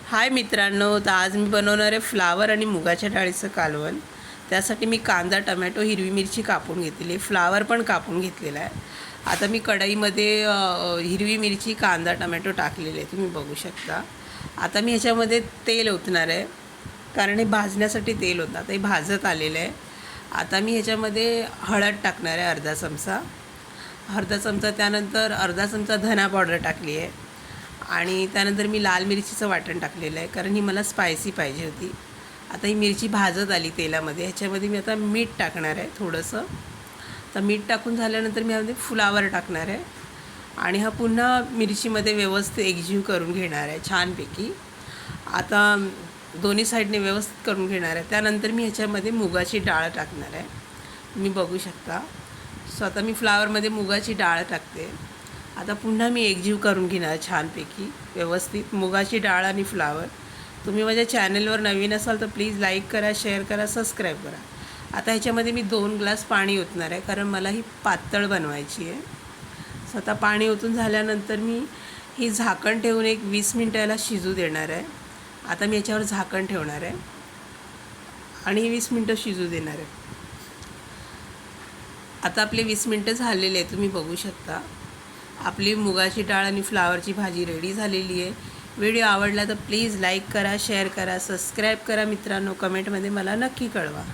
हाय मित्रांनो, तर आज मी बनवणार आहे फ्लावर आणि मुगाच्या डाळीचं कालवण. त्यासाठी मी कांदा, टमॅटो, हिरवी मिरची कापून घेतलेली आहे, फ्लावर पण कापून घेतलेला आहे. आता मी कढईमध्ये हिरवी मिरची, कांदा, टमॅटो टाकलेले आहे, तुम्ही बघू शकता. आता मी ह्याच्यामध्ये तेल ओतणार आहे, कारण हे भाजण्यासाठी तेल होतं. आता हे भाजत आलेलं आहे. आता मी ह्याच्यामध्ये हळद टाकणार आहे अर्धा चमचा, त्यानंतर अर्धा चमचा धना पावडर टाकली आहे आणि त्यानंतर मी लाल मिरचीचं वाटण टाकलेलं आहे, कारण ही मला स्पायसी पाहिजे होती. आता ही मिरची भाजत आली तेलामध्ये. ह्याच्यामध्ये मी आता मीठ टाकणार आहे थोडंसं. तर मीठ टाकून झाल्यानंतर मी ह्यामध्ये फ्लावर टाकणार आहे आणि हा पुन्हा मिरचीमध्ये व्यवस्थित एकजीव करून घेणार आहे छानपैकी. आता दोन्ही साईडने व्यवस्थित करून घेणार आहे. त्यानंतर मी ह्याच्यामध्ये मुगाची डाळ टाकणार आहे, तुम्ही बघू शकता. सो आता मी फ्लावरमध्ये मुगाची डाळ टाकते. आता पुन्हा मी एकजीव करून घेणार छानपैकी व्यवस्थित मुगाची डाळ आणि फ्लावर. तुम्ही माझ्या चॅनलवर नवीन असाल तर प्लीज लाईक करा, शेअर करा, सबस्क्राईब करा. आता ह्याच्यामध्ये मी 2 ग्लास पाणी ओतणार आहे, कारण मला ही पातळ बनवायची आहे. सो आता पाणी ओतून झाल्यानंतर मी ही झाकण ठेवून एक 20 मिनटं याला शिजू देणार आहे. आता मी याच्यावर झाकण ठेवणार आहे आणि 20 मिनटं शिजू देणार आहे. आता आपले 20 मिनटं झालेले आहे, तुम्ही बघू शकता. आपली मुगाची डाळ आणि फ्लावरची भाजी रेडी झालेली आहे. व्हिडिओ आवडला तर प्लीज लाईक करा, शेअर करा, सबस्क्राईब करा मित्रांनो. कमेंटमध्ये मला नक्की कळवा.